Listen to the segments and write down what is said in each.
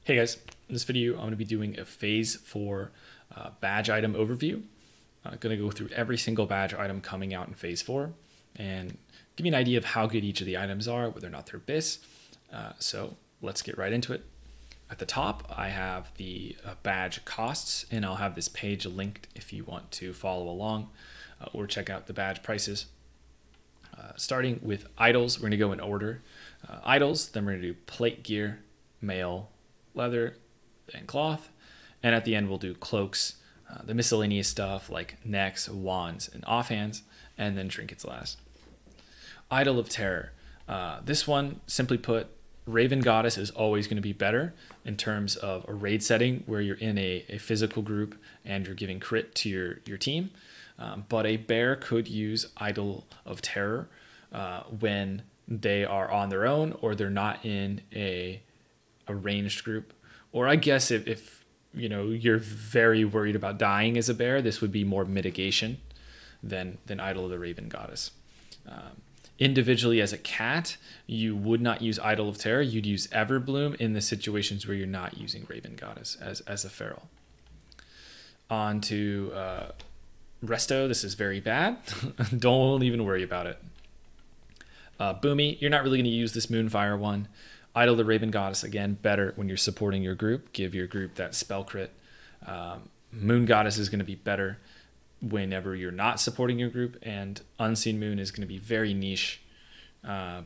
Hey guys, in this video I'm going to be doing a phase 4 badge item overview. I'm going to go through every single badge item coming out in phase 4 and give you an idea of how good each of the items are, whether or not they're BIS. So let's get right into it. At the top I have the badge costs, and I'll have this page linked if you want to follow along or check out the badge prices. Starting with idols, we're going to go in order. Idols, then we're going to do plate gear, mail, leather, and cloth, and at the end we'll do cloaks, the miscellaneous stuff like necks, wands, and offhands, and then trinkets last. Idol of Terror. This one, simply put, Raven Goddess is always going to be better in terms of a raid setting where you're in a physical group and you're giving crit to your team. But a bear could use Idol of Terror when they are on their own or they're not in a ranged group. Or I guess if you know you're very worried about dying as a bear, this would be more mitigation than Idol of the Raven Goddess. Individually as a cat, you would not use Idol of Terror. You'd use Everbloom in the situations where you're not using Raven Goddess as a feral. On to Resto. This is very bad. Don't even worry about it. Boomy, you're not really going to use this Moonfire one. Idol the Raven Goddess, again, better when you're supporting your group. Give your group that spell crit. Moon Goddess is going to be better whenever you're not supporting your group. And Unseen Moon is going to be very niche.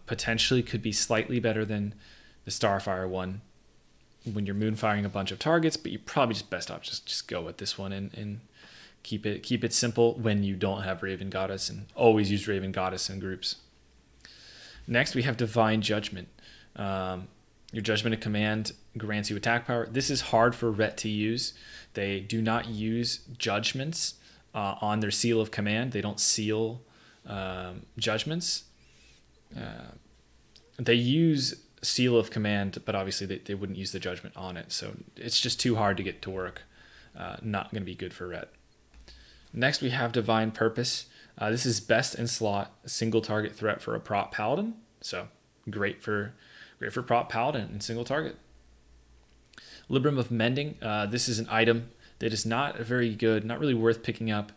Potentially could be slightly better than the Starfire one when you're moonfiring a bunch of targets, but you probably just best off just go with this one and keep it simple when you don't have Raven Goddess, and always use Raven Goddess in groups. Next, we have Divine Judgment. Your Judgment of Command grants you attack power. This is hard for Ret to use. They do not use judgments on their seal of command. They don't seal judgments. They use seal of command, but obviously they wouldn't use the judgment on it. So it's just too hard to get to work. Not going to be good for Ret. Next, we have Divine Purpose. This is best in slot, single target threat for a prop paladin. So great for prop paladin and single target. Libram of Mending. This is an item that is not very good, not really worth picking up.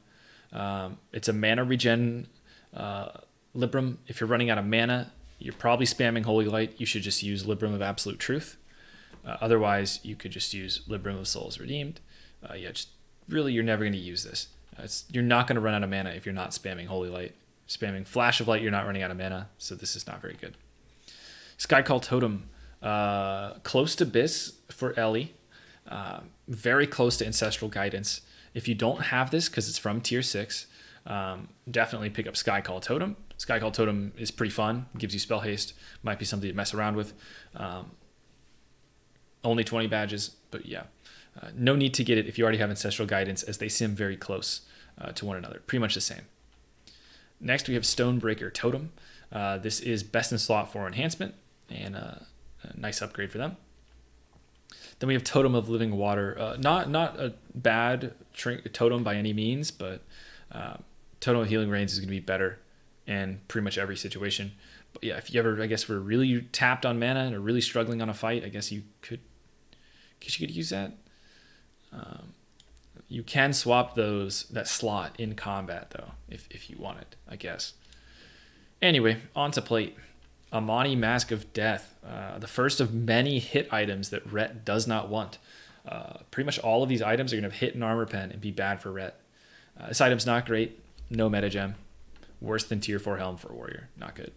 It's a mana regen Libram. If you're running out of mana, you're probably spamming Holy Light. You should just use Libram of Absolute Truth. Otherwise, you could just use Libram of Souls Redeemed. Really, you're never going to use this. You're not going to run out of mana if you're not spamming Holy Light. Spamming Flash of Light, you're not running out of mana, so this is not very good. Skycall Totem, close to BIS for Ellie, very close to Ancestral Guidance. If you don't have this because it's from tier 6, definitely pick up Skycall Totem. Skycall Totem is pretty fun, gives you spell haste, might be something to mess around with. Only 20 badges, but yeah. No need to get it if you already have Ancestral Guidance, as they sim very close to one another. Pretty much the same. Next, we have Stonebreaker Totem. This is best in slot for enhancement, and a nice upgrade for them. Then we have Totem of Living Water. Not a bad totem by any means, but Totem of Healing Rains is going to be better in pretty much every situation. But yeah, if you ever, I guess, were really tapped on mana and are really struggling on a fight, I guess you could use that. You can swap that slot in combat though, if you want it, I guess. Anyway, on to plate. Amani Mask of Death, the first of many hit items that Ret does not want. Pretty much all of these items are going to have hit and armor pen and be bad for Ret. This item's not great, no meta gem. Worse than tier 4 Helm for a warrior, not good.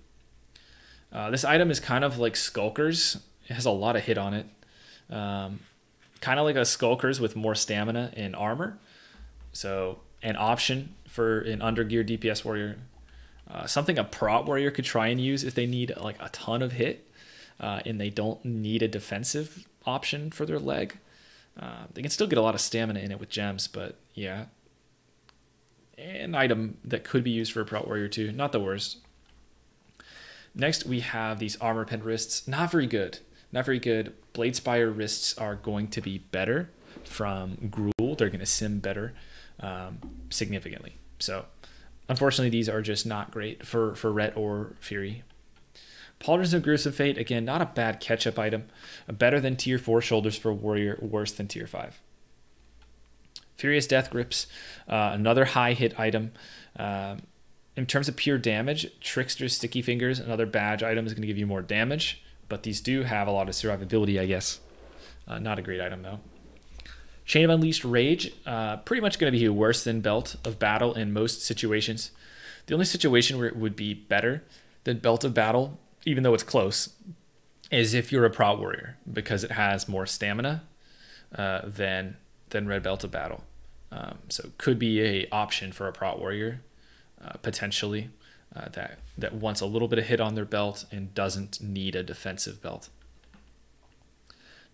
This item is kind of like Skulkers. It has a lot of hit on it. Kind of like a Skulkers with more stamina and armor. So an option for an undergear DPS warrior. Something a prop warrior could try and use if they need like a ton of hit and they don't need a defensive option for their leg. They can still get a lot of stamina in it with gems, but yeah. An item that could be used for a prop warrior too. Not the worst. Next, we have these armor pen wrists. Not very good. Not very good. Bladespire wrists are going to be better from Gruul. They're going to sim better significantly. So unfortunately, these are just not great for Ret or Fury. Pauldron's of Gruesome Fate, again, not a bad catch-up item. Better than tier 4 Shoulders for a Warrior, worse than tier 5. Furious Death Grips, another high hit item. In terms of pure damage, Trickster's Sticky Fingers, another badge item, is going to give you more damage, but these do have a lot of survivability, I guess. Not a great item, though. Chain of Unleashed Rage, pretty much going to be worse than Belt of Battle in most situations. The only situation where it would be better than Belt of Battle, even though it's close, is if you're a Prot Warrior, because it has more stamina than Red Belt of Battle. So it could be a option for a Prot Warrior, potentially, that wants a little bit of hit on their belt and doesn't need a defensive belt.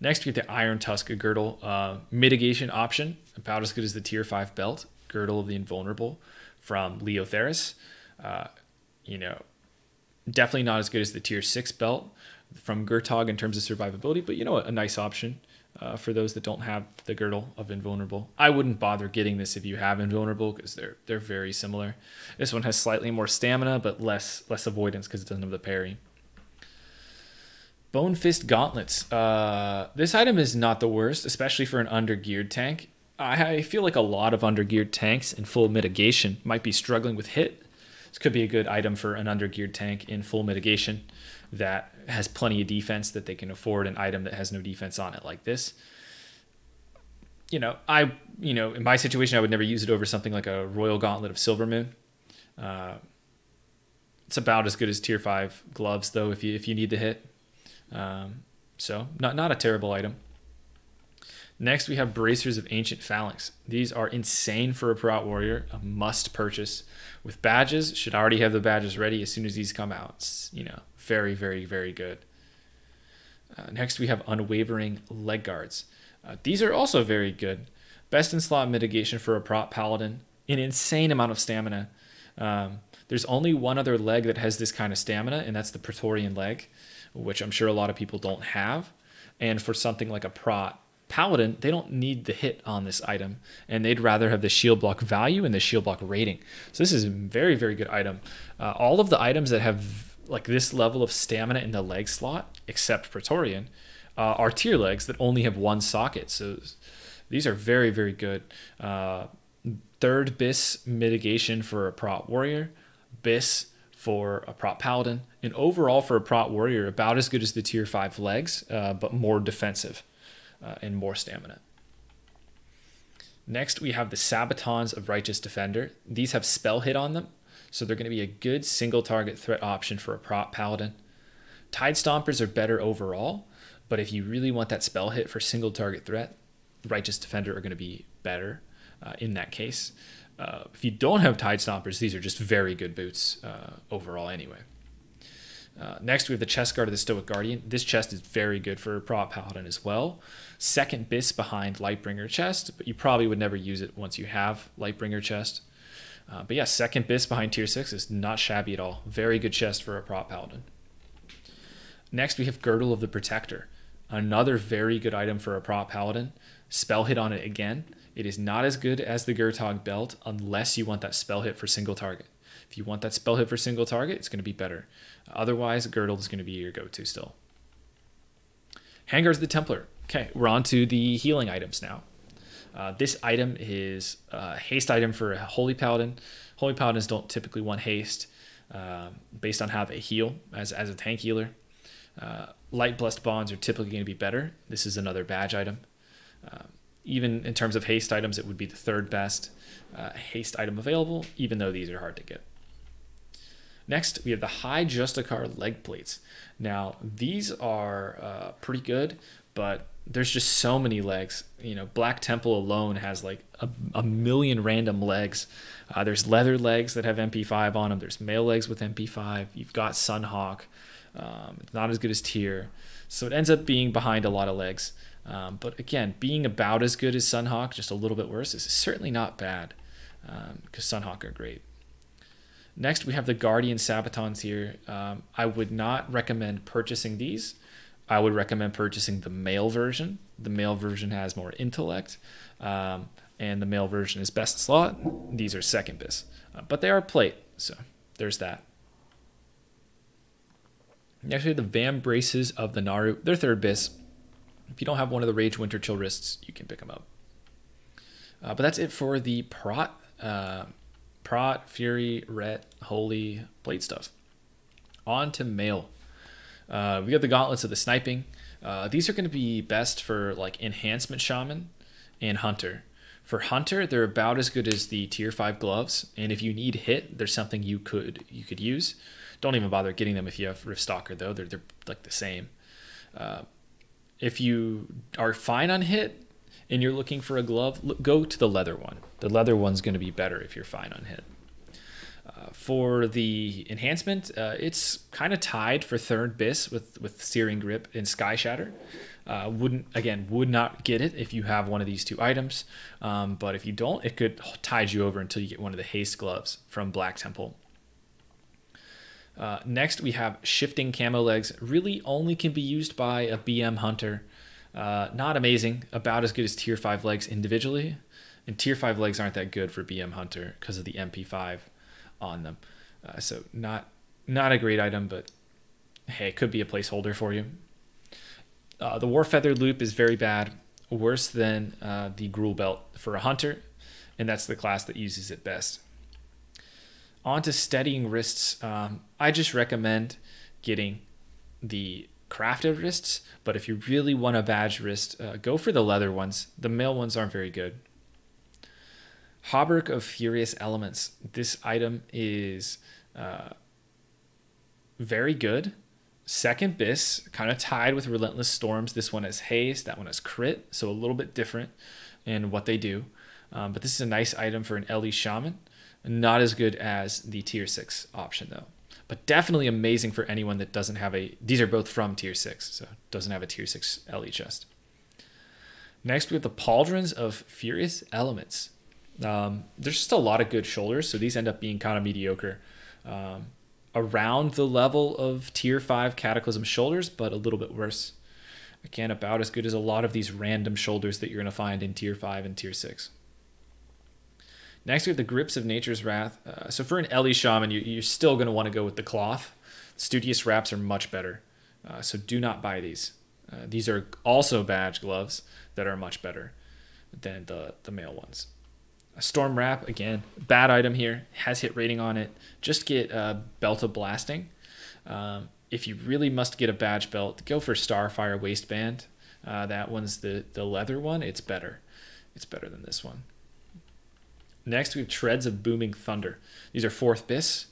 Next, we get the Iron Tusk Girdle mitigation option, about as good as the tier 5 belt, Girdle of the Invulnerable from Leotheris. Definitely not as good as the tier 6 belt from Gurtog in terms of survivability, but a nice option for those that don't have the Girdle of Invulnerable. I wouldn't bother getting this if you have Invulnerable because they're very similar. This one has slightly more stamina, but less avoidance because it doesn't have the parry. Bone Fist Gauntlets. This item is not the worst, especially for an undergeared tank. I feel like a lot of undergeared tanks in full mitigation might be struggling with hit. This could be a good item for an undergeared tank in full mitigation that has plenty of defense that they can afford an item that has no defense on it like this. In my situation, I would never use it over something like a Royal Gauntlet of Silvermoon. It's about as good as tier 5 gloves, though, if you need the hit. So not a terrible item. Next, we have Bracers of Ancient Phalanx. These are insane for a Prot Warrior, a must purchase. With badges, should already have the badges ready as soon as these come out. It's, very, very, very good. Next, we have Unwavering Leg Guards. These are also very good. Best in slot mitigation for a Prot Paladin. An insane amount of stamina. There's only one other leg that has this kind of stamina, and that's the Praetorian leg, which I'm sure a lot of people don't have. And for something like a Prot Paladin, they don't need the hit on this item, and they'd rather have the shield block value and the shield block rating. So this is a very, very good item. All of the items that have like this level of stamina in the leg slot, except Praetorian, are tier legs that only have one socket. So these are very, very good. Third Bis mitigation for a Prot Warrior, Bis for a Prot Paladin, and overall for a Prot Warrior, about as good as the tier 5 legs, but more defensive. And more stamina. Next, we have the Sabatons of Righteous Defender. These have spell hit on them, so they're going to be a good single target threat option for a Prot Paladin. Tide Stompers are better overall, but if you really want that spell hit for single target threat, Righteous Defender are going to be better in that case. If you don't have Tide Stompers, these are just very good boots overall anyway. Next, we have the Chest Guard of the Stoic Guardian. This chest is very good for a Prot Paladin as well. Second Bis behind Lightbringer chest, but you probably would never use it once you have Lightbringer chest. But yeah, second Bis behind tier 6 is not shabby at all. Very good chest for a Prot Paladin. Next, we have Girdle of the Protector. Another very good item for a Prot Paladin. Spell hit on it again. It is not as good as the Gurtog belt unless you want that spell hit for single target. If you want that spell hit for single target, it's going to be better. Otherwise, Girdle is going to be your go-to still. Handguards of the Templar. Okay, we're on to the healing items now. This item is a haste item for a Holy Paladin. Holy Paladins don't typically want haste based on how they heal as a tank healer. Light Blessed Bonds are typically going to be better. This is another badge item. Even in terms of haste items, it would be the third best haste item available, even though these are hard to get. Next, we have the High Justicar leg plates. Now, these are pretty good, but there's just so many legs. Black Temple alone has like a million random legs. There's leather legs that have MP5 on them. There's mail legs with MP5. You've got Sunhawk. It's not as good as Tyr. So it ends up being behind a lot of legs. But again, being about as good as Sunhawk, just a little bit worse, is certainly not bad because Sunhawk are great. Next, we have the Guardian Sabatons here. I would not recommend purchasing these. I would recommend purchasing the male version. The male version has more intellect, and the male version is best slot. These are second bis, but they are plate, so there's that. Next, we have the Vam Braces of the Naru. They're third bis. If you don't have one of the Rage Winter Chill wrists, you can pick them up. But that's it for the Prot, Fury, Ret, Holy, Blade stuff. On to Mail. We got the Gauntlets of the Sniping. These are going to be best for like Enhancement Shaman and Hunter. For Hunter, they're about as good as the tier 5 gloves, and if you need hit, there's something you could use. Don't even bother getting them if you have Rift Stalker though. They're like the same. If you are fine on hit and you're looking for a glove, go to the leather one. The leather one's going to be better if you're fine on hit. For the enhancement, it's kind of tied for third bis with Searing Grip and Sky Shatter. Would not get it if you have one of these two items, but if you don't, it could tide you over until you get one of the haste gloves from Black Temple. Next, we have Shifting Camo Legs. Really only can be used by a BM Hunter. Not amazing, about as good as tier 5 legs individually, and tier 5 legs aren't that good for BM Hunter because of the MP5 on them. So not a great item, but hey, it could be a placeholder for you. The Warfeather Loop is very bad, worse than the Gruul Belt for a Hunter, and that's the class that uses it best. On to Steadying Wrists. I just recommend getting the crafted wrists, but if you really want a badge wrist, go for the leather ones. The mail ones aren't very good. Hauberk of Furious Elements. This item is very good. Second bis, kind of tied with Relentless Storms. This one has haste, that one has crit, so a little bit different in what they do. But this is a nice item for an LE Shaman. Not as good as the tier 6 option though. But definitely amazing for anyone that doesn't have a... These are both from tier 6, so doesn't have a tier 6 LE chest. Next we have the Pauldrons of Furious Elements. There's just a lot of good shoulders, so these end up being kind of mediocre. Around the level of tier 5 Cataclysm shoulders, but a little bit worse. Again, about as good as a lot of these random shoulders that you're going to find in tier 5 and tier 6. Next, we have the Grips of Nature's Wrath. So for an LE Shaman, you're still going to want to go with the cloth. Studious Wraps are much better, so do not buy these. These are also badge gloves that are much better than the male ones. A Storm Wrap, again, bad item here, has hit rating on it. Just get Belt of Blasting. If you really must get a badge belt, go for Starfire Waistband. That one's the leather one. It's better. It's better than this one. Next, we have Treads of Booming Thunder. These are 4th bis.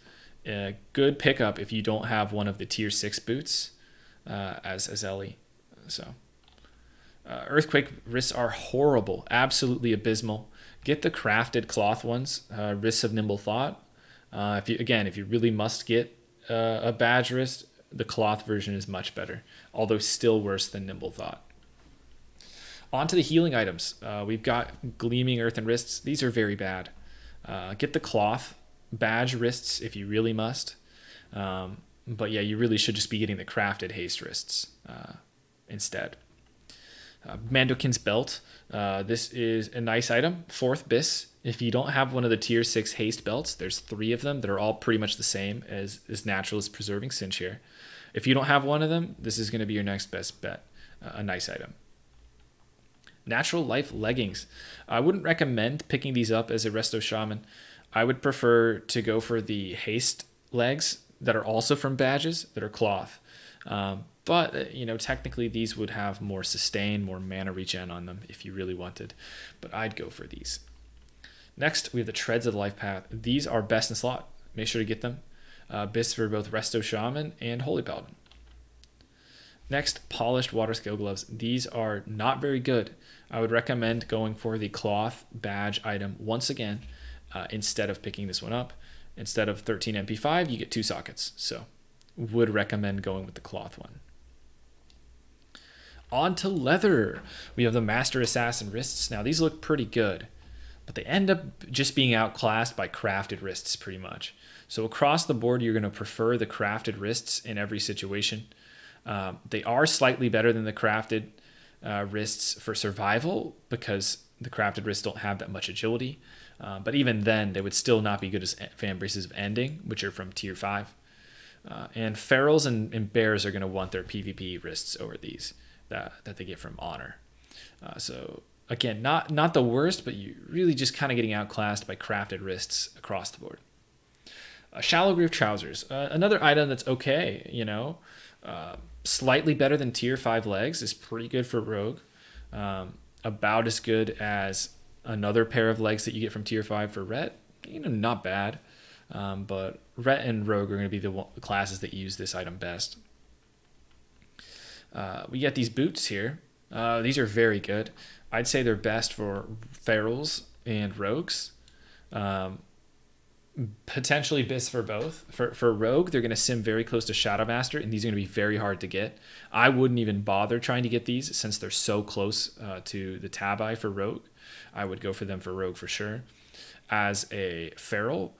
Good pickup if you don't have one of the tier 6 boots as LE. So, Earthquake wrists are horrible, absolutely abysmal. Get the crafted cloth ones, Wrists of Nimble Thought. If you really must get a badge wrist, the cloth version is much better, although still worse than Nimble Thought. On to the healing items. We've got Gleaming Earthen Wrists. These are very bad. Get the cloth badge wrists if you really must. But yeah, you really should just be getting the crafted haste wrists instead. Mandokin's Belt. This is a nice item. 4th bis. If you don't have one of the tier 6 haste belts, there's 3 of them that are all pretty much the same as Naturalist Preserving Cinch here. If you don't have one of them, this is going to be your next best bet. A nice item. Natural Life Leggings. I wouldn't recommend picking these up as a Resto Shaman. I would prefer to go for the haste legs that are also from badges that are cloth. But technically these would have more sustain, more mana regen on them if you really wanted. But I'd go for these. Next, we have the Treads of the Life Path. These are best in slot. Make sure to get them. Bis for both Resto Shaman and Holy Paladin. Next, Polished Water Scale Gloves. These are not very good. I would recommend going for the cloth badge item once again instead of picking this one up. Instead of 13 MP5, you get 2 sockets. So would recommend going with the cloth one. On to leather. We have the Master Assassin wrists. Now these look pretty good, but they end up just being outclassed by crafted wrists pretty much. So across the board, you're going to prefer the crafted wrists in every situation. They are slightly better than the crafted wrists for survival because the crafted wrists don't have that much agility. But even then, they would still not be good as Fan Braces of Ending, which are from tier 5. And ferals and bears are going to want their PvP wrists over these that they get from honor. So again, not the worst, but you really just kind of getting outclassed by crafted wrists across the board. Shallow groove trousers, another item that's okay, you know, slightly better than tier 5 legs, is pretty good for rogue. About as good as another pair of legs that you get from tier 5 for ret, you know, not bad. But ret and rogue are going to be the classes that use this item best. We get these boots here. These are very good. I'd say they're best for ferals and rogues. Potentially Bis for both. For rogue, they're going to sim very close to Shadow Master, and these are going to be very hard to get. I wouldn't even bother trying to get these since they're so close to the Tabi for rogue. I would go for them for rogue for sure. As a feral,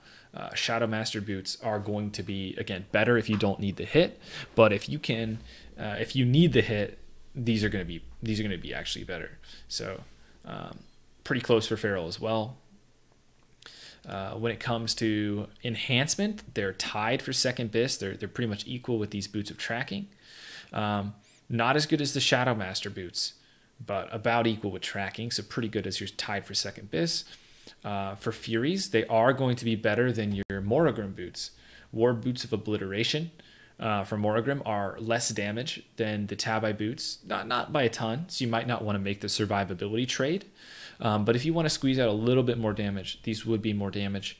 Shadow Master boots are going to be, again, better if you don't need the hit, but if you need the hit, these are going to be actually better. So pretty close for feral as well. When it comes to enhancement, they're tied for second Bis. They're pretty much equal with these boots of tracking. Not as good as the Shadow Master boots, but about equal with tracking. So pretty good as you're tied for second Bis. For Furies, they are going to be better than your Morrigram boots. War Boots of Obliteration from Morrigram are less damage than the Tabi boots, not by a ton, so you might not want to make the survivability trade. But if you want to squeeze out a little bit more damage, these would be more damage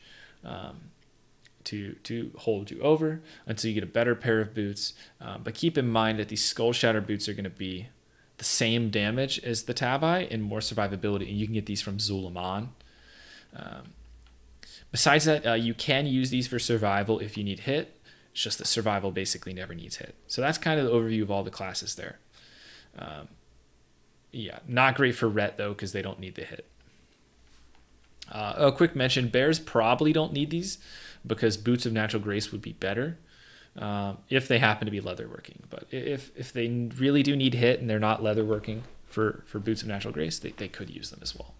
to hold you over until you get a better pair of boots. But keep in mind that these Skull Shatter boots are going to be the same damage as the Tabi and more survivability, and you can get these from Zulaman. Besides that, you can use these for survival if you need hit. It's just that survival basically never needs hit. So that's kind of the overview of all the classes there. Yeah, not great for ret though, because they don't need the hit. A quick mention, bears probably don't need these because Boots of Natural Grace would be better if they happen to be leatherworking. But if they really do need hit and they're not leatherworking for Boots of Natural Grace, they could use them as well.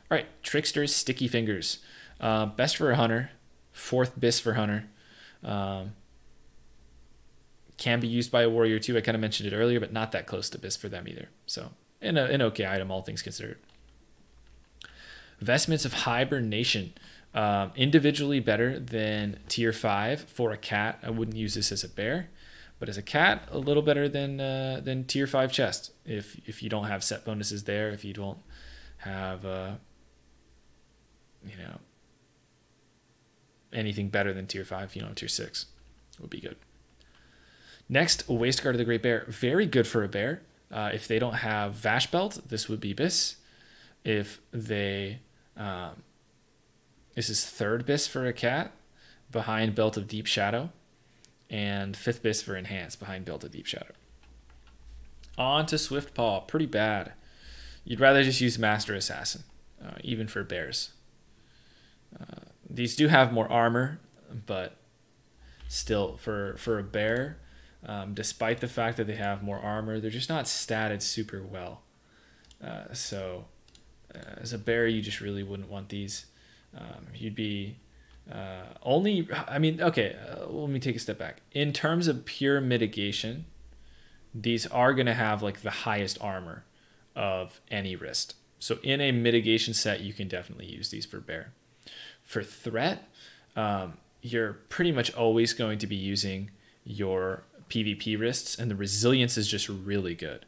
All right, Trickster's Sticky Fingers. Best for a hunter, 4th Bis for hunter. Can be used by a warrior too. I kind of mentioned it earlier, but not that close to Bis for them either. So an okay item, all things considered. Vestments of Hibernation. Individually better than tier 5 for a cat. I wouldn't use this as a bear, but as a cat, a little better than tier 5 chest. If you don't have set bonuses there, if you don't have anything better than tier 5, tier 6 would be good. Next, Waistguard of the Great Bear. Very good for a bear. If they don't have Vash Belt, this would be Bis. If they... this is 3rd Bis for a cat, behind Belt of Deep Shadow, and 5th Bis for Enhance, behind Belt of Deep Shadow. On to Swift Paw. Pretty bad. You'd rather just use Master Assassin, even for bears. These do have more armor, but still, for a bear... despite the fact that they have more armor, they're just not statted super well. So as a bear, you just really wouldn't want these. You'd be okay, let me take a step back. In terms of pure mitigation, these are going to have like the highest armor of any wrist. So in a mitigation set, you can definitely use these for bear. For threat, you're pretty much always going to be using your PvP wrists, and the resilience is just really good.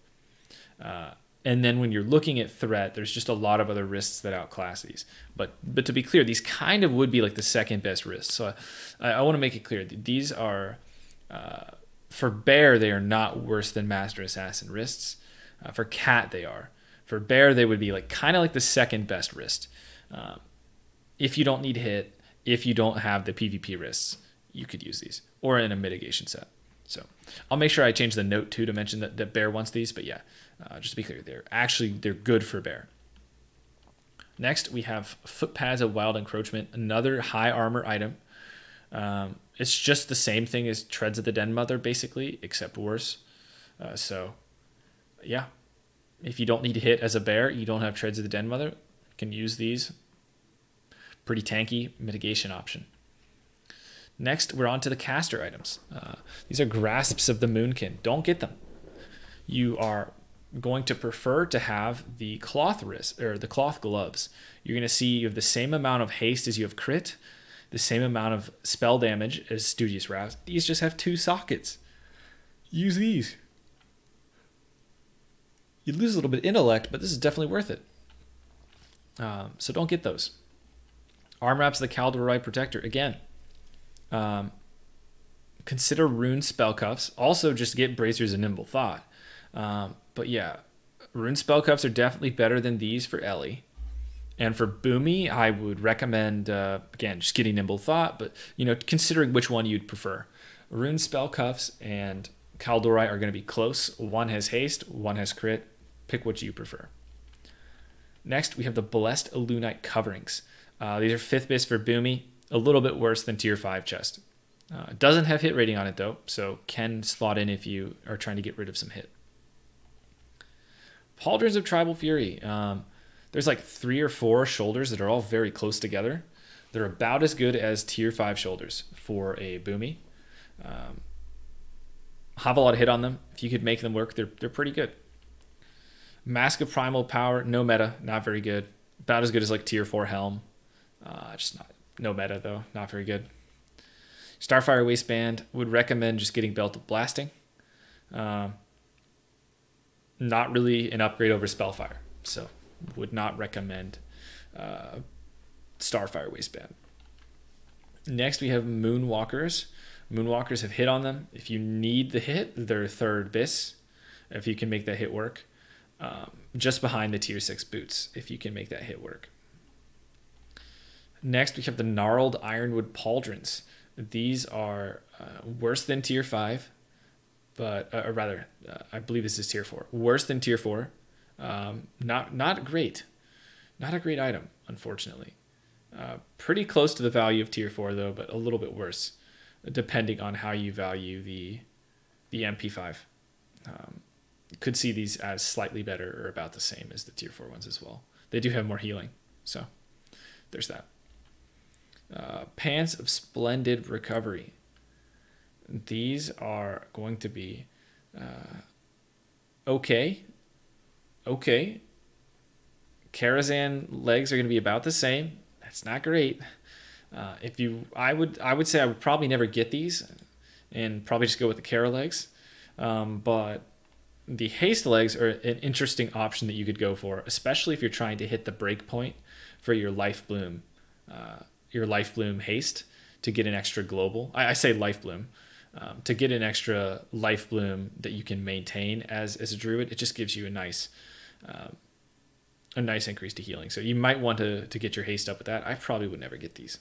And then when you're looking at threat, there's just a lot of other wrists that outclass these. But to be clear, these kind of would be like the second best wrists. So I want to make it clear that these are, for bear, they are not worse than Master Assassin wrists. For cat, they are. For bear, they would be like kind of like the second best wrist. If you don't need hit, if you don't have the PvP wrists, you could use these, or in a mitigation set. So I'll make sure I change the note too to mention that bear wants these, but yeah, just to be clear, they're good for bear. Next, we have Foot Pads of Wild Encroachment, another high armor item. It's just the same thing as Treads of the Den Mother, basically, except worse. So yeah, if you don't need to hit as a bear, you don't have Treads of the Den Mother, you can use these. Pretty tanky mitigation option. Next, we're on to the caster items. These are grasps of the Moonkin. Don't get them. You are going to prefer to have the cloth wrist or the cloth gloves. You're going to see you have the same amount of haste as you have crit, the same amount of spell damage as Studious Wrath. These just have 2 sockets. Use these. You lose a little bit of intellect, but this is definitely worth it. So don't get those. Arm Wraps of the Kaldorite Protector. Again, consider Rune Spell Cuffs. Also, just get Bracers and Nimble Thought. But yeah, Rune Spell Cuffs are definitely better than these for Ellie. And for Boomy, I would recommend, again, just getting Nimble Thought, but, considering which one you'd prefer. Rune Spell Cuffs and Kaldorite are going to be close. One has haste, one has crit. Pick what you prefer. Next, we have the Blessed Elunite Coverings. These are 5th bis for Boomy, a little bit worse than tier 5 chest. Doesn't have hit rating on it though, so can slot in if you are trying to get rid of some hit. Pauldrons of Tribal Fury. There's like 3 or 4 shoulders that are all very close together. They're about as good as tier 5 shoulders for a Boomy. Have a lot of hit on them. If you could make them work, they're pretty good. Mask of Primal Power, no meta, not very good. About as good as like tier 4 Helm. Just no meta though, not very good. Starfire Waistband, would recommend just getting Belt of Blasting. Not really an upgrade over Spellfire, so would not recommend Starfire Waistband. Next, we have Moonwalkers. Moonwalkers have hit on them. If you need the hit, they're 3rd bis, if you can make that hit work. Just behind the tier 6 boots, if you can make that hit work. Next, we have the Gnarled Ironwood Pauldrons. These are worse than tier 5, but or rather, I believe this is tier 4. Worse than tier 4. Not great. Not a great item, unfortunately. Pretty close to the value of tier 4 though, but a little bit worse, depending on how you value the MP5. Could see these as slightly better or about the same as the tier 4 ones as well. They do have more healing, so there's that. Pants of Splendid Recovery. These are going to be okay. Karazhan legs are going to be about the same. That's not great. I would say I would probably never get these, and probably just go with the Kara legs. But the haste legs are an interesting option that you could go for, especially if you're trying to hit the break point for your life bloom haste to get an extra global. I say life bloom to get an extra life bloom that you can maintain as a druid. It just gives you a nice increase to healing. So you might want to get your haste up with that. I probably would never get these.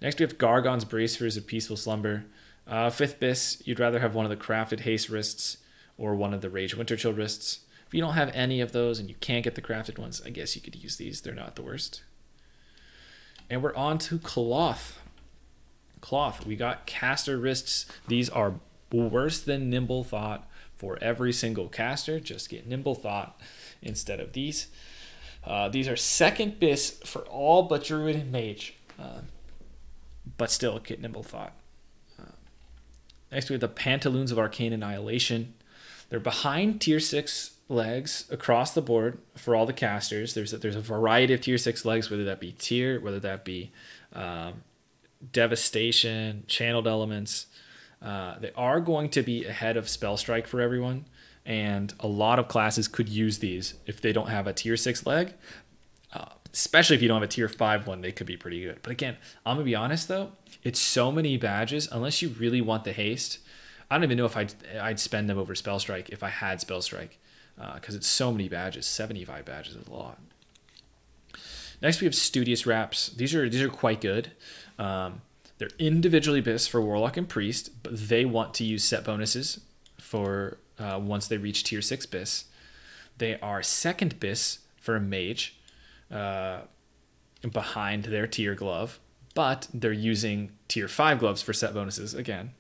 Next, we have Gargon's Bracers of Peaceful Slumber. 5th bis, you'd rather have one of the crafted haste wrists or one of the Rage Winterchill wrists. If you don't have any of those and you can't get the crafted ones, I guess you could use these. They're not the worst. And we're on to Cloth. We got caster wrists. These are worse than Nimble Thought for every single caster. Just get Nimble Thought instead of these. These are 2nd bis for all but Druid and Mage. But still get Nimble Thought. Next, we have the Pantaloons of Arcane Annihilation. They're behind tier 6 legs across the board for all the casters. There's a variety of tier 6 legs, whether that be tier, whether that be Devastation, Channeled Elements. They are going to be ahead of Spell Strike for everyone, and a lot of classes could use these if they don't have a tier 6 leg. Especially if you don't have a tier 5 one, they could be pretty good. But again, I'm going to be honest though, it's so many badges, unless you really want the haste, I don't even know if I'd spend them over Spell Strike if I had Spell Strike, because it's so many badges. 75 badges is a lot. Next, we have Studious Wraps. These are quite good. They're individually bis for Warlock and Priest, but they want to use set bonuses for once they reach tier 6 bis. They are 2nd bis for a Mage behind their tier glove, but they're using tier 5 gloves for set bonuses again.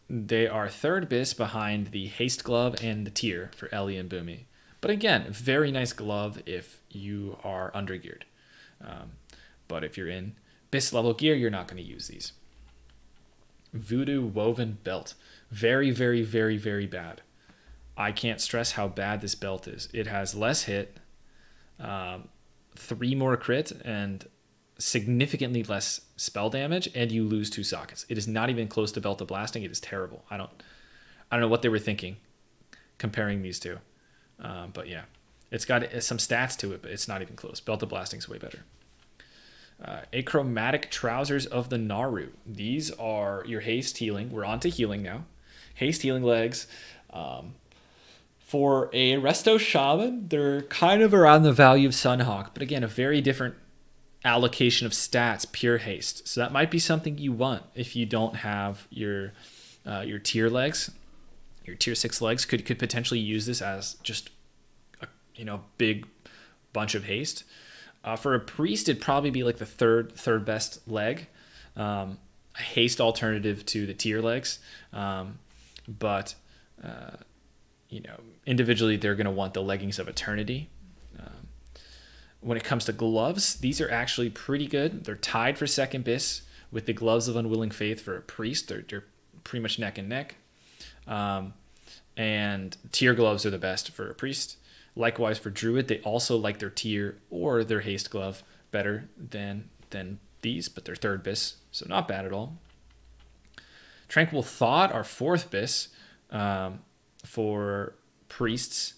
They are 3rd bis behind the haste glove and the tier for Ellie and Boomy. But again, very nice glove if you are undergeared. But if you're in, Bis level gear, you're not going to use these. Voodoo woven belt. Very, very, very, very bad. I can't stress how bad this belt is. It has less hit, 3 more crit, and significantly less spell damage, and you lose 2 sockets. It is not even close to Belt of Blasting. It is terrible. I don't know what they were thinking comparing these two. But yeah, it's got some stats to it, but it's not even close. Belt of Blasting is way better. Achromatic Trousers of the Naru. These are your haste healing. We're on to healing now. Haste healing legs. For a Resto Shaman, they're kind of around the value of Sunhawk, but again, a very different allocation of stats, pure haste. So that might be something you want if you don't have your tier legs. Your tier 6 legs could potentially use this as just a big bunch of haste. For a priest, it'd probably be like the third best leg, a haste alternative to the tier legs, but individually they're going to want the Leggings of Eternity. When it comes to gloves, these are actually pretty good. They're tied for second bis with the Gloves of Unwilling Faith for a priest. They're pretty much neck and neck. And tier gloves are the best for a priest. Likewise for druid, they also like their tier or their haste glove better than these, but they're third bis, so not bad at all. Tranquil Thought are fourth bis for priests,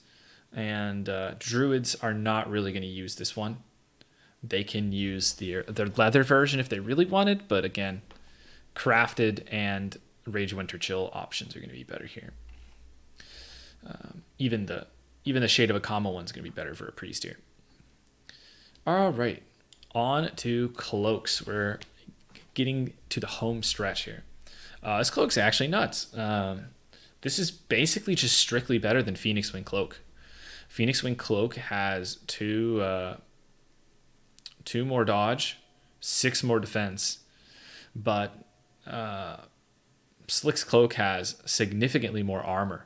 and druids are not really going to use this one. They can use their leather version if they really wanted, but again, crafted and Rage Winter Chill options are going to be better here. Even the Shade of Akama one's going to be better for a priest here. All right, on to Cloaks. We're getting to the home stretch here. This Cloak's actually nuts. This is basically just strictly better than Phoenix Wing Cloak. Phoenix Wing Cloak has two more dodge, 6 more defense, but Slick's Cloak has significantly more armor,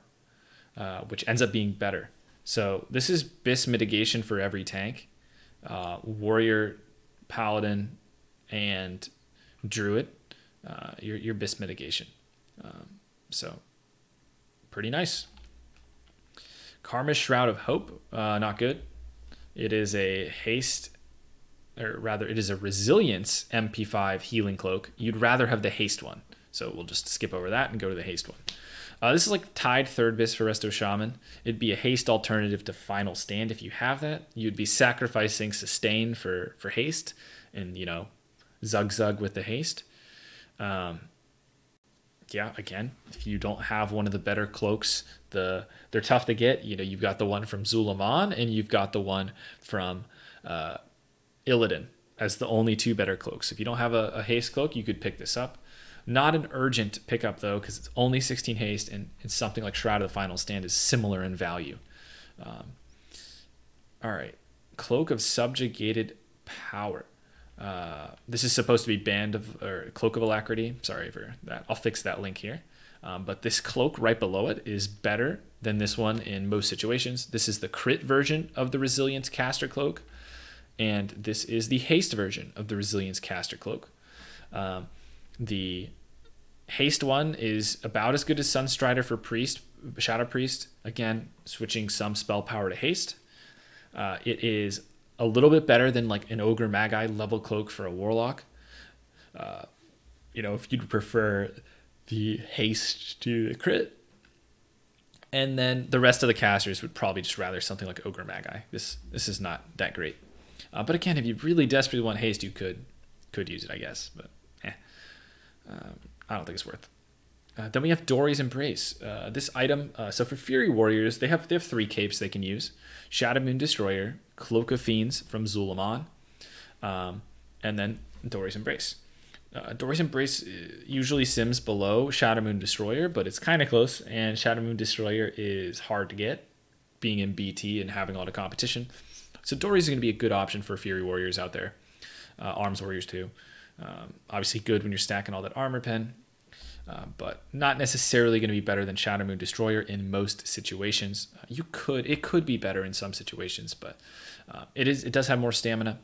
which ends up being better. So this is bis mitigation for every tank, warrior, paladin, and druid. Your bis mitigation. So pretty nice. Karma's Shroud of Hope, not good. It is a haste, or rather it is a resilience MP5 healing cloak. You'd rather have the haste one. So we'll just skip over that and go to the haste one. This is like tied third bis for Resto Shaman. It'd be a haste alternative to Final Stand if you have that. You'd be sacrificing sustain for haste and, zug with the haste. Yeah, again, if you don't have one of the better cloaks, they're tough to get. You've got the one from Zulaman and you've got the one from Illidan as the only 2 better cloaks. If you don't have a haste cloak, you could pick this up. Not an urgent pickup though, because it's only 16 haste, and it's something like Shroud of the Final Stand is similar in value. All right, Cloak of Subjugated Power. This is supposed to be Cloak of Alacrity. Sorry for that. I'll fix that link here. But this cloak right below it is better than this one in most situations. This is the crit version of the Resilience Caster Cloak, and this is the haste version of the Resilience Caster Cloak. The haste one is about as good as Sunstrider for Priest, Shadow Priest. Again, switching some spell power to haste. It is a little bit better than like an Ogre Magi level cloak for a Warlock. If you'd prefer the haste to the crit. And then the rest of the casters would probably just rather something like Ogre Magi. This is not that great. But again, if you really desperately want haste, you could use it, I guess. But I don't think it's worth. Then we have Dory's Embrace. This item, so for Fury Warriors, they have 3 capes they can use. Shadow Moon Destroyer, Cloak of Fiends from Zulaman, and then Dory's Embrace. Dory's Embrace usually sims below Shadow Moon Destroyer, but it's kind of close, and Shadow Moon Destroyer is hard to get, being in BT and having a lot of competition. So Dory's is going to be a good option for Fury Warriors out there. Arms Warriors too. Obviously good when you're stacking all that armor pen, but not necessarily going to be better than Shadow Moon Destroyer in most situations. It could be better in some situations, but it does have more stamina.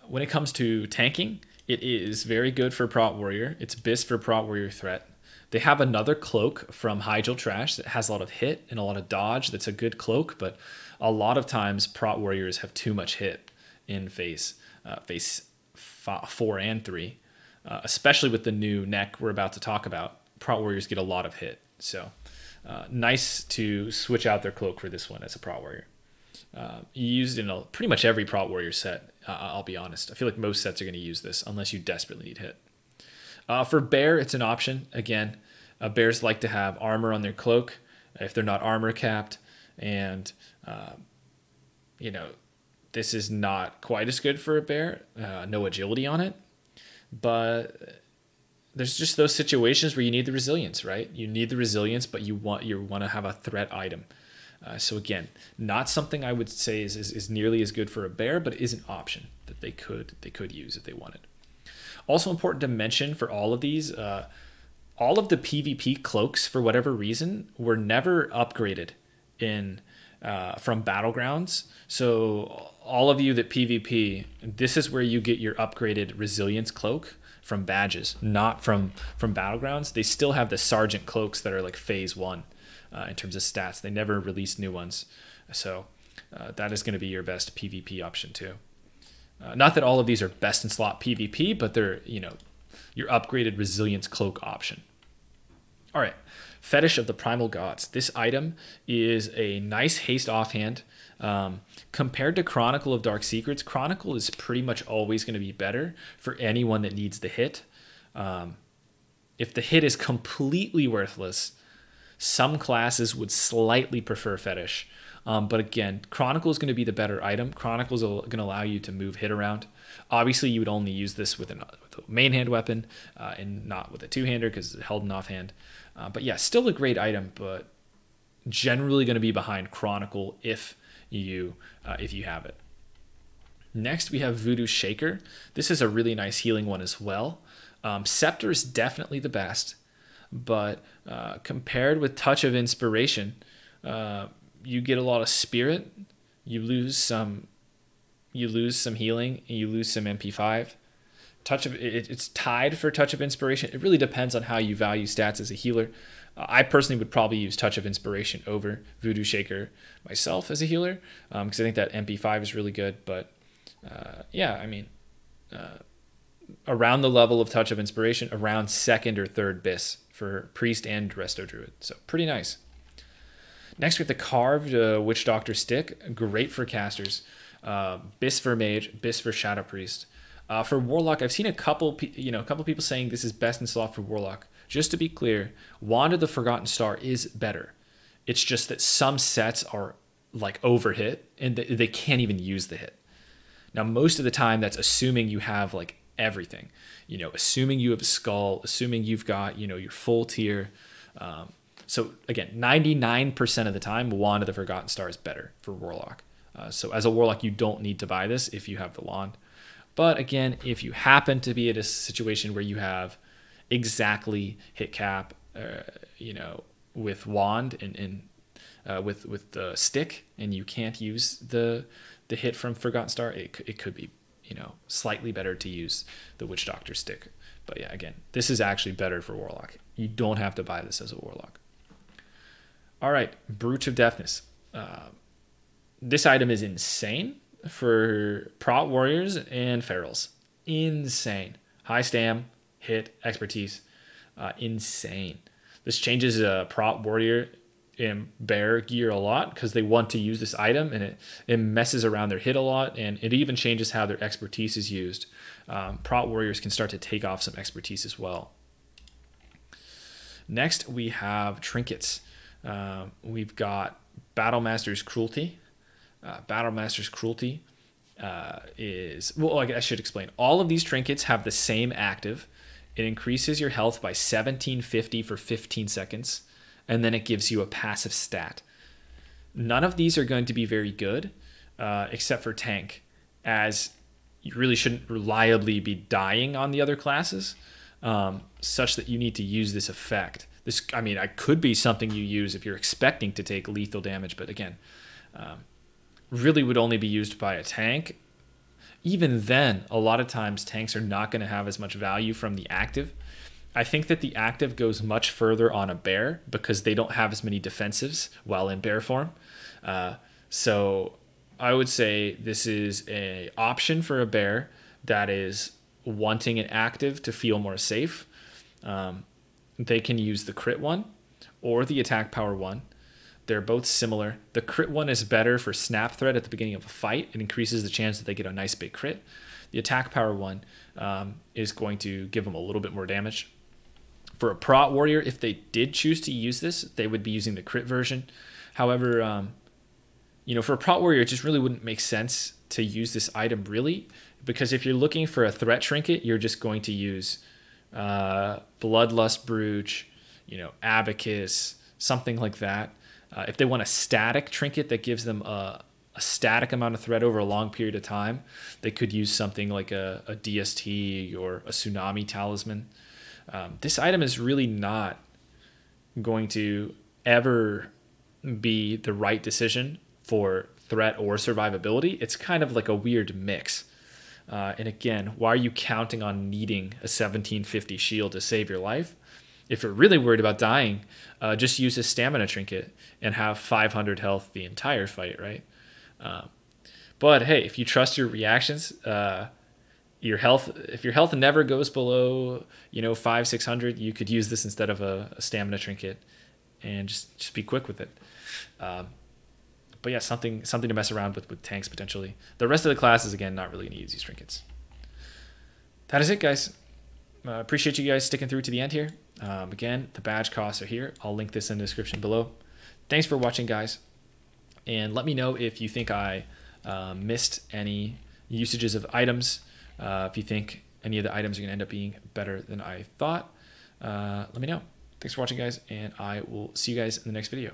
When it comes to tanking, it is very good for Prot Warrior. It's Bisc for Prot Warrior threat. They have another cloak from Hygel Trash that has a lot of hit and a lot of dodge. That's a good cloak, but a lot of times Prot Warriors have too much hit in phase 4 and 3, especially with the new neck we're about to talk about. Prot Warriors get a lot of hit, so nice to switch out their cloak for this one as a Prot Warrior. Used in pretty much every Prot Warrior set, I'll be honest. I feel like most sets are going to use this unless you desperately need hit. For Bear, it's an option. Again, bears like to have armor on their cloak if they're not armor capped. And, this is not quite as good for a bear. No agility on it. But there's just those situations where you need the resilience, right? You need the resilience, but you want to have a threat item. So again, not something I would say is nearly as good for a bear, but it is an option that they could use if they wanted. Also important to mention for all of these, all of the PvP cloaks, for whatever reason, were never upgraded from Battlegrounds. So all of you that PvP, this is where you get your upgraded resilience cloak from badges, not from Battlegrounds. They still have the Sergeant cloaks that are like phase 1 in terms of stats. They never released new ones. So that is going to be your best PvP option too. Not that all of these are best in slot PvP, but they're, your upgraded resilience cloak option. All right, Fetish of the Primal Gods. This item is a nice haste offhand. Compared to Chronicle of Dark Secrets, Chronicle is pretty much always going to be better for anyone that needs the hit. If the hit is completely worthless, some classes would slightly prefer Fetish. But again, Chronicle is going to be the better item. Chronicle is going to allow you to move hit around. Obviously, you would only use this with a main hand weapon and not with a two-hander because it's held in offhand. But yeah, still a great item, but generally going to be behind Chronicle if you have it. Next, we have Voodoo Shaker. This is a really nice healing one as well. Scepter is definitely the best, but compared with Touch of Inspiration, you get a lot of spirit, you lose some healing, and you lose some MP5. It's tied for Touch of Inspiration. It really depends on how you value stats as a healer. I personally would probably use Touch of Inspiration over Voodoo Shaker myself as a healer, because I think that MP5 is really good. But around the level of Touch of Inspiration, around second or third Bisc for Priest and Resto Druid. So pretty nice. Next, we have the Carved Witch Doctor Stick. Great for casters. Bisc for Mage, Bisc for Shadow Priest. For Warlock, I've seen a couple people saying this is best in slot for Warlock. Just to be clear, Wand of the Forgotten Star is better. It's just that some sets are like overhit and they can't even use the hit. Now, most of the time, that's assuming you have like everything. Assuming you have a skull, assuming you've got your full tier. So again, 99% of the time, Wand of the Forgotten Star is better for Warlock. So as a Warlock, you don't need to buy this if you have the Wand. But again, if you happen to be at a situation where you have exactly hit cap, with Wand and with the stick, and you can't use the hit from Forgotten Star, it could be slightly better to use the Witch Doctor Stick. But yeah, again, this is actually better for Warlock. You don't have to buy this as a Warlock. All right, Brooch of Deafness. This item is insane for Prot Warriors and Ferals. Insane. High stam, hit, expertise. Insane. This changes Prot Warrior and Bear gear a lot because they want to use this item, and it messes around their hit a lot, and it even changes how their expertise is used. Prot Warriors can start to take off some expertise as well. Next, we have Trinkets. We've got Battlemaster's Cruelty. Battlemaster's Cruelty I should explain. All of these trinkets have the same active. It increases your health by 1750 for 15 seconds, and then it gives you a passive stat. None of these are going to be very good, except for tank, as you really shouldn't reliably be dying on the other classes, such that you need to use this effect. It could be something you use if you're expecting to take lethal damage, but again, really would only be used by a tank Even then, a lot of times tanks are not going to have as much value from the active. I think that the active goes much further on a bear because they don't have as many defensives while in bear form. So I would say this is an option for a bear that is wanting an active to feel more safe. They can use the crit one or the attack power one. They're both similar. The crit one is better for snap threat at the beginning of a fight. It increases the chance that they get a nice big crit. The attack power one is going to give them a little bit more damage. For a prot warrior, if they did choose to use this, they would be using the crit version. However, for a prot warrior, it just really wouldn't make sense to use this item really, because if you're looking for a threat trinket, you're just going to use Bloodlust Brooch, Abacus, something like that. If they want a static trinket that gives them a static amount of threat over a long period of time, they could use something like a DST or a Tsunami Talisman. This item is really not going to ever be the right decision for threat or survivability. It's kind of like a weird mix. And again, why are you counting on needing a 1750 shield to save your life? If you're really worried about dying, just use a stamina trinket and have 500 health the entire fight, right? But hey, if you trust your reactions, your health, if your health never goes below 500-600, you could use this instead of a stamina trinket and just be quick with it. But yeah, something to mess around with tanks potentially. The rest of the class is, again, not really going to use these trinkets. That is it, guys. Appreciate you guys sticking through to the end here. Again, the badge costs are here. I'll link this in the description below. Thanks for watching, guys. And let me know if you think I missed any usages of items. If you think any of the items are going to end up being better than I thought, let me know. Thanks for watching, guys, and I will see you guys in the next video.